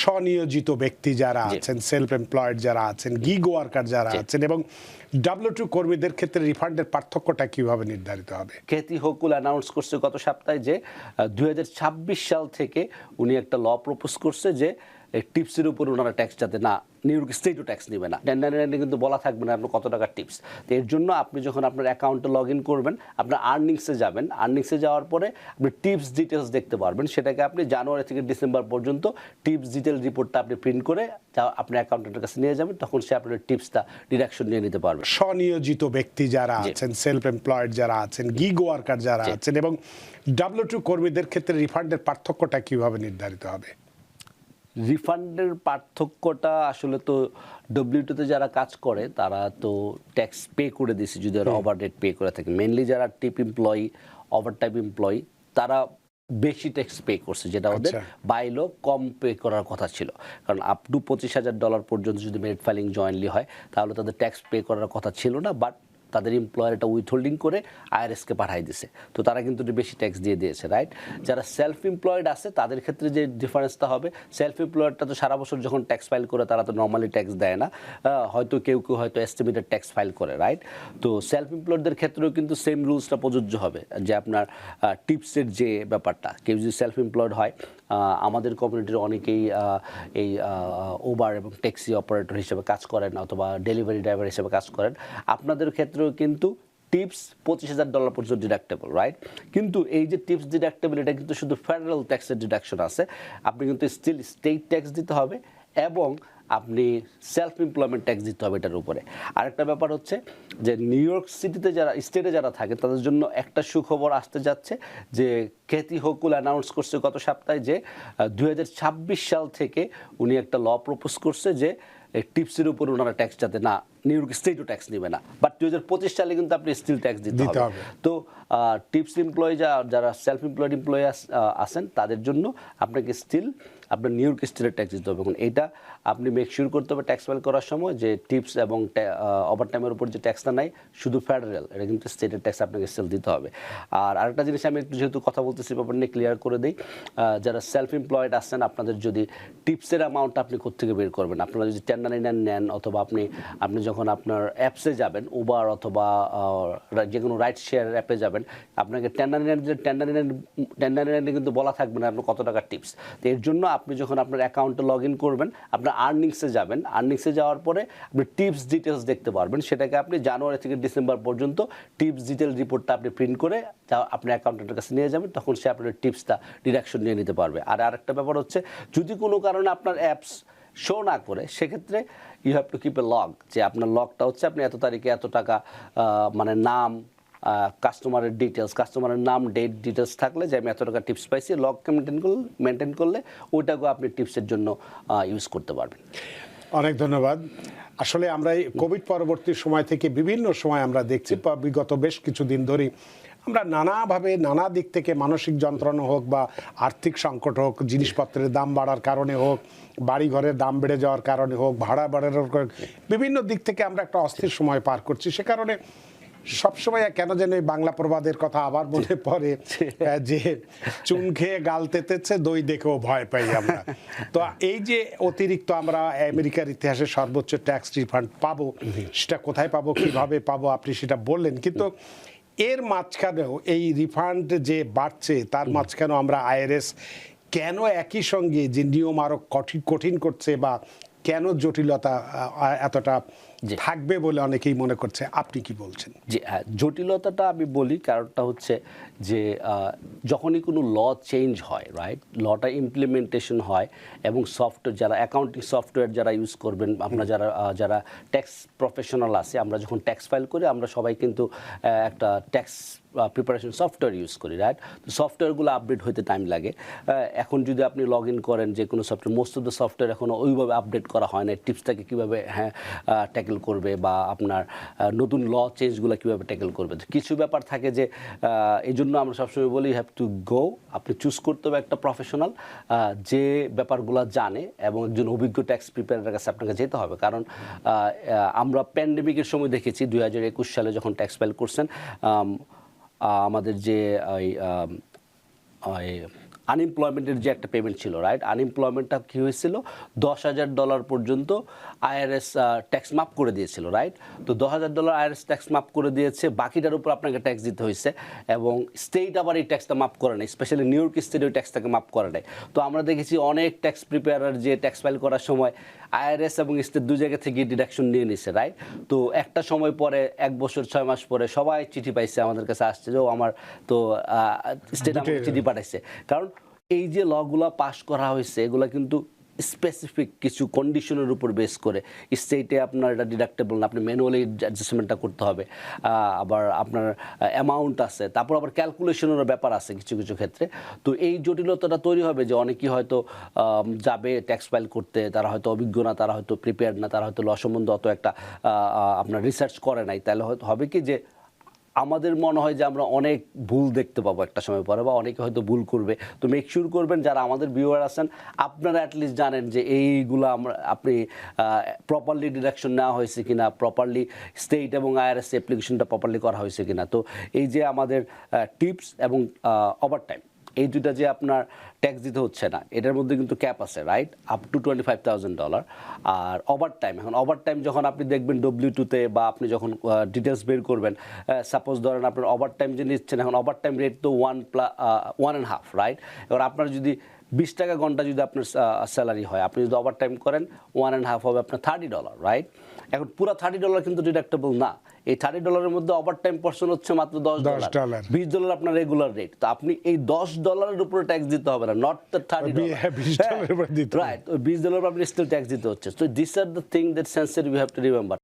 স্বনিয়োজিত ব্যক্তি যারা আছেন, সেলফ এমপ্লয়েড যারা আছেন, গিগ ওয়ার্কার যারা আছেন এবং W2 কর্মীদের ক্ষেত্রে রিফান্ডের পার্থক্যটা কিভাবে নির্ধারিত হবে? খ্যাতি হকুল অ্যানাউন্স করছে গত সপ্তাহে যে 2026 সাল থেকে উনি একটা ল প্রপোজ করছে যে টিপসের উপর ওনারা ট্যাক্স যাতে না, নিউ ইয়র্ক স্টেটও ট্যাক্স নেবে না। 1099 কিন্তু বলা থাকবে না আপনার কত টাকা টিপস। তো এর জন্য আপনি যখন আপনার অ্যাকাউন্টে লগ ইন করবেন, আপনার আর্নিংসে যাবেন, আর্নিংসে যাওয়ার পরে আপনি টিপস ডিটেলস দেখতে পারবেন। সেটাকে আপনি জানুয়ারি থেকে ডিসেম্বর পর্যন্ত টিপস ডিটেল রিপোর্টটা আপনি প্রিন্ট করে আপনার অ্যাকাউন্টেন্টের কাছে নিয়ে যাবেন, তখন সে আপনার টিপসটা ডিডাকশন নিয়ে নিতে পারবে। স্বনিয়োজিত ব্যক্তি যারা আছেন, সেলফ এমপ্লয়েড যারা আছেন, গিগ ওয়ার্কার যারা আছেন এবং W2 কর্মীদের ক্ষেত্রে রিফান্ডের পার্থক্যটা কিভাবে নির্ধারিত হবে? রিফান্ডের পার্থক্যটা আসলে তো W2 তে যারা কাজ করে তারা তো ট্যাক্স পে করে দিয়েছে যদি ওরা ওভারডেট পে করে থাকে। মেনলি যারা টিপ এমপ্লয়ি, ওভারটাইম এমপ্লয়ি, তারা বেশি ট্যাক্স পে করছে, যেটা ওদের বাইলো কম পে করার কথা ছিল। কারণ আপ টু $25,000 পর্যন্ত যদি মেরিট ফাইলিং জয়েন্টলি হয় তাহলে তাদের ট্যাক্স পে করার কথা ছিল না, বাট তাদের এমপ্লয়ার এটা উইথহোল্ডিং করে আইআরএসকে পাঠাই দিছে, তো তারা কিন্তু বেশি ট্যাক্স দিয়ে দিয়েছে, রাইট? যারা সেলফ এমপ্লয়েড আছে তাদের ক্ষেত্রে যে ডিফারেন্সটা হবে, সেলফ এমপ্লয়েডটা তো সারা বছর যখন ট্যাক্স ফাইল করে তারা তো নর্মালি ট্যাক্স দেয় না, হয়তো কেউ কেউ হয়তো এস্টিমেটেড ট্যাক্স ফাইল করে, রাইট? তো সেলফ এমপ্লয়েডদের ক্ষেত্রেও কিন্তু সেম রুলসটা প্রযোজ্য হবে, যে আপনার টিপসের যে ব্যাপারটা, কেউ যদি সেলফ এমপ্লয়েড হয়, আমাদের কমিউনিটির অনেকেই এই উবার এবং ট্যাক্সি অপারেটর হিসেবে কাজ করেন অথবা ডেলিভারি ড্রাইভার হিসেবে কাজ করেন, আপনাদের ক্ষেত্রেও কিন্তু টিপস $25,000 পর্যন্ত ডিডাক্টেবল, রাইট? কিন্তু এই যে টিপস ডিডাক্টেবল, এটা কিন্তু শুধু ফেডারেল ট্যাক্সের ডিডাকশন আছে, আপনি কিন্তু স্টিল স্টেট ট্যাক্স দিতে হবে এবং আপনি সেলফ এমপ্লয়মেন্ট ট্যাক্স দিতে হবে এটার উপরে। আরেকটা ব্যাপার হচ্ছে যে নিউ ইয়র্ক সিটিতে যারা স্টেটে যারা থাকে তাদের জন্য একটা সুখবর আসতে যাচ্ছে, যে খ্যাতি হকুল অ্যানাউন্স করছে গত সপ্তাহে যে 2026 সাল থেকে উনি একটা ল প্রপোজ করছে যে টিপসের উপর ওনারা ট্যাক্স যাতে না, নিউ ইয়র্ক স্টেটও ট্যাক্স নেবে না, বাট 2025 সালে কিন্তু আপনি স্টিল ট্যাক্স দিতে হবে। তো টিপস এমপ্লয়ি যারা সেলফ এমপ্লয়েড এমপ্লয়ি আছেন তাদের জন্য আপনাকে স্টিল আপনার নিউ ইয়র্ক স্টেটের ট্যাক্স দিতে হবে। এখন এইটা আপনি মেক শিওর করতে হবে ট্যাক্স ফাইল করার সময় যে টিপস এবং ওভারটাইমের উপর যে ট্যাক্সটা নাই শুধু ফেডারেল, এটা কিন্তু স্টেটের ট্যাক্স আপনাকে স্টিল দিতে হবে। আর আরেকটা জিনিস আমি একটু যেহেতু কথা বলতেছি ব্যাপার নিয়ে ক্লিয়ার করে দিই, যারা সেলফ এমপ্লয়েড আছেন আপনাদের যদি টিপসের অ্যামাউন্টটা আপনি কোত্থেকে বের করবেন, আপনারা যদি 1099 নেন অথবা আপনি যখন আপনার অ্যাপসে যাবেন, উবার অথবা যে কোনো রাইড শেয়ার অ্যাপে যাবেন, আপনাকে 1099 কিন্তু বলা থাকবে না আপনার কত টাকা টিপস। তো এর জন্য আপনি যখন আপনার অ্যাকাউন্টে লগ ইন করবেন, আপনার আর্নিংসে যাবেন, আর্নিংসে যাওয়ার পরে আপনি টিপস ডিটেলস দেখতে পারবেন, সেটাকে আপনি জানুয়ারি থেকে ডিসেম্বর পর্যন্ত টিপস ডিটেল রিপোর্টটা আপনি প্রিন্ট করে আপনার অ্যাকাউন্টেন্টের কাছে নিয়ে যাবেন, তখন সে আপনার টিপসটা ডিডাকশন নিয়ে নিতে পারবে। আর আরেকটা ব্যাপার হচ্ছে, যদি কোনো কারণে আপনার অ্যাপস শো না করে, সেক্ষেত্রে you have to keep a log, যে আপনার লগটা হচ্ছে আপনি এত তারিখে এত টাকা, মানে নাম, কাস্টমারের ডিটেলস, কাস্টমারের নাম, ডেট ডিটেলস থাকলে যে আমি এত টাকা টিপস পাইছি, লগকে মেনটেন করলে ওইটাকেও আপনি টিপসের জন্য ইউজ করতে পারবেন। অনেক ধন্যবাদ। আসলে আমরা এই কোভিড পরবর্তী সময় থেকে বিভিন্ন সময় আমরা দেখছি, বিগত বেশ কিছুদিন ধরেই আমরা নানাভাবে নানা দিক থেকে, মানসিক যন্ত্রণা হোক বা আর্থিক সংকট হোক, জিনিসপত্রের দাম বাড়ার কারণে হোক, বাড়ি ঘরের দাম বেড়ে যাওয়ার কারণে হোক, ভাড়া বাড়ানোর বিভিন্ন দিক থেকে আমরা একটা অস্থির সময় পার করছি। সে কারণে সবসময় কেন যেন এই বাংলা প্রবাদের কথা আবার মনে পড়ে, যে চুন খেয়ে গাল তেতেছে, দই দেখেও ভয় পাই আমরা। তো এই যে অতিরিক্ত আমরা আমেরিকার ইতিহাসে সর্বোচ্চ ট্যাক্স রিফান্ড পাবো, সেটা কোথায় পাবো, কিভাবে পাবো, আপনি সেটা বললেন, কিন্তু এর মাঝখানেও এই রিফান্ড যে বাড়ছে তার মাঝখানেও আমরা আইআরএস কেন একই সঙ্গে যে নিয়ম আরো কঠিন করছে বা কেন জটিলতা এতটা থাকবে বলে অনেকেই মনে করছে, আপনি কি বলছেন? জি হ্যাঁ, জটিলতাটা আমি বলি, কারণটা হচ্ছে যে যখনই কোনো ল চেঞ্জ হয়, রাইট, লটা ইমপ্লিমেন্টেশন হয় এবং সফটওয়্যার যারা অ্যাকাউন্টিং সফটওয়্যার যারা ইউজ করবেন, আমরা যারা ট্যাক্স প্রফেশনাল আছে, আমরা যখন ট্যাক্স ফাইল করি আমরা সবাই কিন্তু একটা ট্যাক্স প্রিপারেশন সফটওয়্যার ইউজ করি, রাইট? তো সফটওয়্যারগুলো আপডেট হতে টাইম লাগে। এখন যদি আপনি লগ ইন করেন যে কোনো software, most of the software এখনও ওইভাবে আপডেট করা হয় না, টিপসটাকে কীভাবে ট্যাকেল করবে বা আপনার নতুন ল চেঞ্জগুলো কীভাবে ট্যাকেল করবে। কিছু ব্যাপার থাকে যে এই জন্য আমরা সবসময় বলি হ্যাভ টু গো, আপনি চুজ করতে হবে একটা প্রফেশনাল যে ব্যাপারগুলো জানে এবং একজন অভিজ্ঞ ট্যাক্স প্রিপারের কাছে আপনাকে যেতে হবে। কারণ আমরা প্যান্ডেমিকের সময় দেখেছি 2021 সালে যখন ট্যাক্স ফাইল করছেন, আমাদের যে আনএমপ্লয়মেন্টের যে একটা পেমেন্ট ছিল, রাইট? আনএমপ্লয়মেন্টটা কি হয়েছিল, $10,000 পর্যন্ত আইআরএস ট্যাক্স মাফ করে দিয়েছিল, রাইট? তো $10,000 আইআরএস ট্যাক্স মাফ করে দিয়েছে, বাকিটার উপর আপনাকে ট্যাক্স দিতে হয়েছে, এবং স্টেট আবার এই ট্যাক্সটা মাফ করে নাই, স্পেশালি নিউ ইয়র্ক স্টেট ওই ট্যাক্সটাকে মাফ করে নাই। তো আমরা দেখেছি অনেক ট্যাক্স প্রিপেয়ারার যে ট্যাক্স ফাইল করার সময় আইআরএস এবং স্টেট দুই জায়গা থেকে ডিডাকশন নিয়ে নিছে, রাইট? তো একটা সময় পরে 1 বছর 6 মাস পরে সবাই চিঠি পাইছে, আমাদের কাছে আসছে যে আমার তো স্টেট আমাকে চিঠি পাঠাইছে। কারণ এই যে লগুলা পাস করা হয়েছে এগুলা কিন্তু স্পেসিফিক কিছু কন্ডিশনের উপর বেস করে, স্টেটে আপনার এটা ডিডাক্টেবল না, আপনি ম্যানুয়ালি অ্যাডজাস্টমেন্টটা করতে হবে, আবার আপনার অ্যামাউন্ট আছে, তারপর আবার ক্যালকুলেশনেরও ব্যাপার আছে কিছু কিছু ক্ষেত্রে। তো এই জটিলতাটা তৈরি হবে যে অনেকেই হয়তো যাবে ট্যাক্স ফাইল করতে, তারা হয়তো অভিজ্ঞ না, তারা হয়তো প্রিপেয়ার্ড না, তারা হয়তো ল সম্বন্ধে অত একটা আপনার রিসার্চ করে নাই, তাহলে হয়তো হবে কি যে আমাদের মনে হয় যে আমরা অনেক ভুল দেখতে পাবো একটা সময় পরে, বা অনেকে হয়তো ভুল করবে। তো মেক শিওর করবেন যারা আমাদের ভিউয়ার আছেন আপনারা অ্যাটলিস্ট জানেন যে এইগুলো আপনি প্রপারলি ডিডাকশন নেওয়া হয়েছে কিনা, প্রপারলি স্টেট এবং আইআরএস অ্যাপ্লিকেশনটা প্রপারলি করা হয়েছে কিনা। তো এই যে আমাদের টিপস এবং ওভারটাইম, এই দুইটা যে আপনার ট্যাক্স দিতে হচ্ছে না, এটার মধ্যে কিন্তু ক্যাপ আছে, রাইট? Up to $25,000। আর ওভারটাইম, এখন ওভারটাইম যখন আপনি দেখবেন W2-তে বা আপনি যখন ডিটেলস বের করবেন, সাপোজ ধরেন আপনার ওভারটাইম যে নিচ্ছেন, এখন ওভারটাইম রেট তো 1.5, রাইট? এবার আপনার যদি 20 টাকা ঘন্টা যদি আপনার স্যালারি হয়, আপনি যদি ওভারটাইম করেন 1.5 হবে আপনার $30, রাইট? এখন পুরো $30 কিন্তু ডিডাক্টেবল না, এই $30 মধ্যে ওভারটাইম পোরশন হচ্ছে মাত্র $10, $20 আপনার রেগুলার রেট। তো আপনি এই $10 উপরে ট্যাক্স দিতে হবে না, নট দ্য $30, রাইট? ওই $20 আপনি স্টিল ট্যাক্স দিতে হচ্ছে। So this are the thing that sensitive you have to remember.